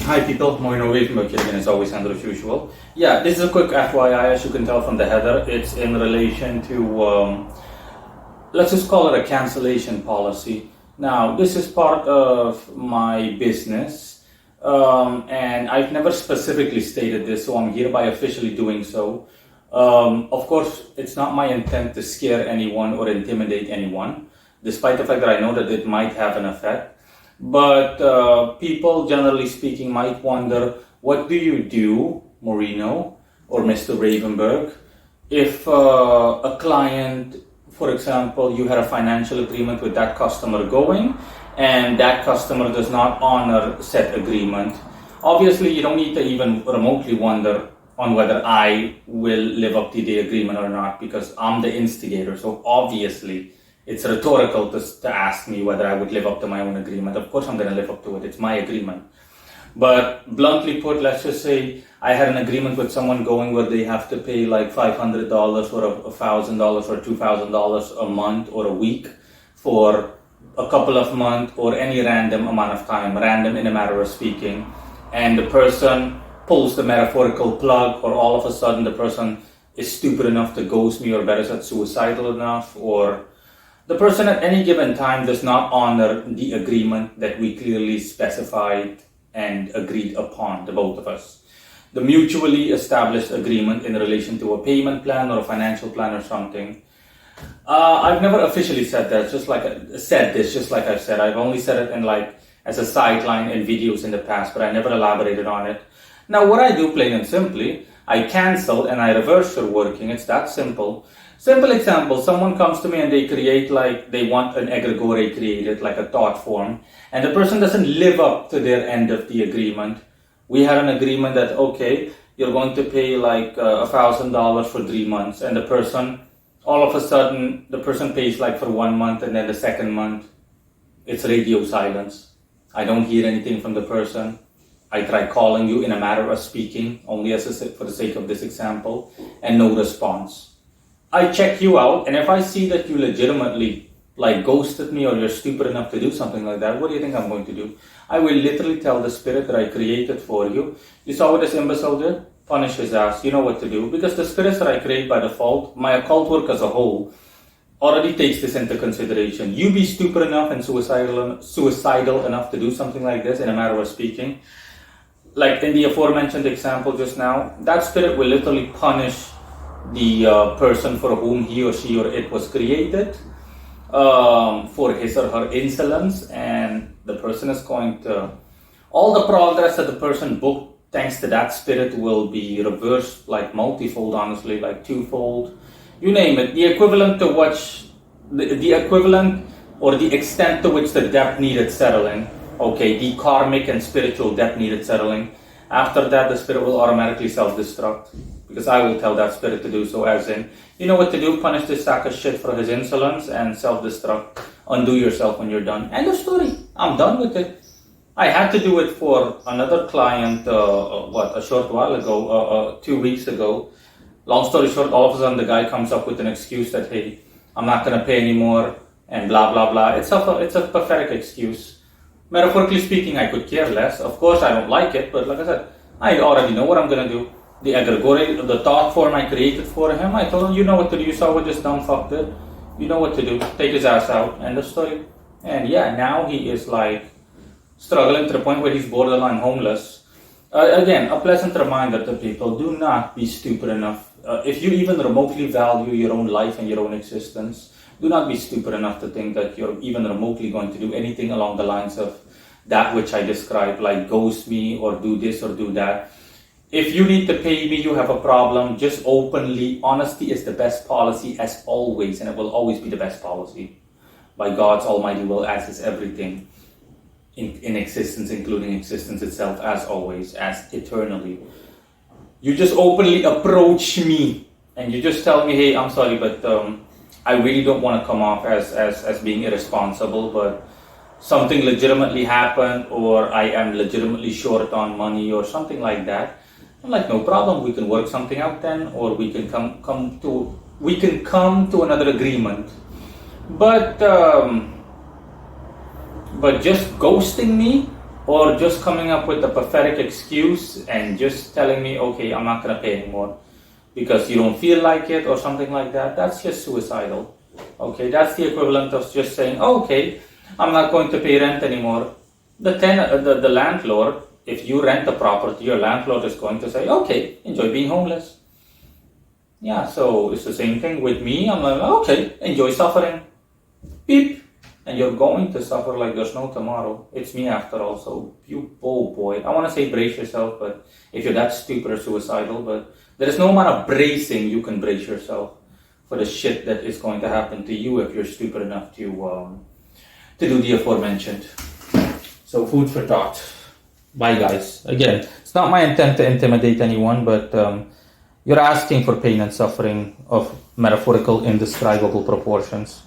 Hi people, Morino, Ravenberg here again as always, and as usual. Yeah, this is a quick FYI, as you can tell from the header. It's in relation to, let's just call it a cancellation policy. Now, this is part of my business, and I've never specifically stated this, so I'm hereby officially doing so. Of course, it's not my intent to scare anyone or intimidate anyone, despite the fact that I know that it might have an effect. But people, generally speaking, might wonder, what do you do, Morino or Mr. Ravenberg, if a client, for example, you had a financial agreement with that customer going, and that customer does not honor said agreement? Obviously, you don't need to even remotely wonder on whether I will live up to the agreement or not, because I'm the instigator. So obviously, it's rhetorical to ask me whether I would live up to my own agreement. Of course I'm going to live up to it. It's my agreement. But bluntly put, let's just say I had an agreement with someone going where they have to pay like $500 or $1,000 or $2,000 a month or a week for a couple of months or any random amount of time, random in a matter of speaking, and the person pulls the metaphorical plug, or all of a sudden the person is stupid enough to ghost me, or better said, suicidal enough, or the person at any given time does not honor the agreement that we clearly specified and agreed upon, the both of us. The mutually established agreement in relation to a payment plan or a financial plan or something. I've never officially said that, just like I've said. I've only said it in as a sideline in videos in the past, but I never elaborated on it. Now, what I do, plain and simply, I cancel and I reverse your working. It's that simple. Simple example, someone comes to me and they create they want an egregore created, like a thought form, and the person doesn't live up to their end of the agreement. We had an agreement that, okay, you're going to pay $1,000 for 3 months, and the person, all of a sudden, the person pays for 1 month, and then the second month, it's radio silence. I don't hear anything from the person. I try calling you in a matter of speaking, only for the sake of this example, and no response. I check you out, and if I see that you legitimately ghosted me, or you're stupid enough to do something like that, what do you think I'm going to do? I will literally tell the spirit that I created for you, you saw what this imbecile did? Punish his ass. You know what to do. Because the spirits that I create by default, my occult work as a whole, already takes this into consideration. You be stupid enough and suicidal enough to do something like this in a matter of speaking, like in the aforementioned example just now, that spirit will literally punish the person for whom he or she or it was created for his or her insolence, and the person is going to, all the progress that the person booked thanks to that spirit will be reversed multifold, honestly, twofold, you name it. The equivalent to which the equivalent or the extent to which the debt needed settling, okay, the karmic and spiritual debt needed settling. After that, the spirit will automatically self-destruct, because I will tell that spirit to do so, as in, you know what to do, punish this sack of shit for his insolence and self-destruct. Undo yourself when you're done. End of story. I'm done with it. I had to do it for another client, a short while ago, 2 weeks ago. Long story short, all of a sudden the guy comes up with an excuse that, hey, I'm not going to pay anymore, and blah, blah, blah. It's a pathetic excuse. Metaphorically speaking, I could care less. Of course, I don't like it, but like I said, I already know what I'm going to do. The egregore, the thought form I created for him, I told him, you know what to do. You saw what this dumb fuck did. You know what to do. Take his ass out. End of story. And yeah, now he is struggling to the point where he's borderline homeless. Again, a pleasant reminder to people, do not be stupid enough. If you even remotely value your own life and your own existence, do not be stupid enough to think that you're even remotely going to do anything along the lines of that which I described, like ghost me or do this or do that. If you need to pay me, you have a problem, just openly, honesty is the best policy as always, and it will always be the best policy. By God's almighty will, as is everything in existence, including existence itself, as always, as eternally. You just openly approach me, and you just tell me, hey, I'm sorry, but I really don't want to come off as being irresponsible, but something legitimately happened, or I am legitimately short on money or something like that. I'm like, no problem, we can work something out then, or we can come to another agreement. But just ghosting me or just coming up with a pathetic excuse and just telling me, okay, I'm not going to pay anymore because you don't feel like it or something like that, that's just suicidal. Okay, that's the equivalent of just saying, oh, okay, I'm not going to pay rent anymore. The landlord, if you rent the property, your landlord is going to say, okay, enjoy being homeless. Yeah, so it's the same thing with me. I'm like, okay, enjoy suffering. Beep. And you're going to suffer like there's no tomorrow. It's me after all, so you, oh boy. I want to say brace yourself, but if you're that stupid or suicidal, but there is no amount of bracing you can brace yourself for the shit that is going to happen to you if you're stupid enough to do the aforementioned. So food for thought. Bye guys. Again, it's not my intent to intimidate anyone, but you're asking for pain and suffering of metaphorical, indescribable proportions.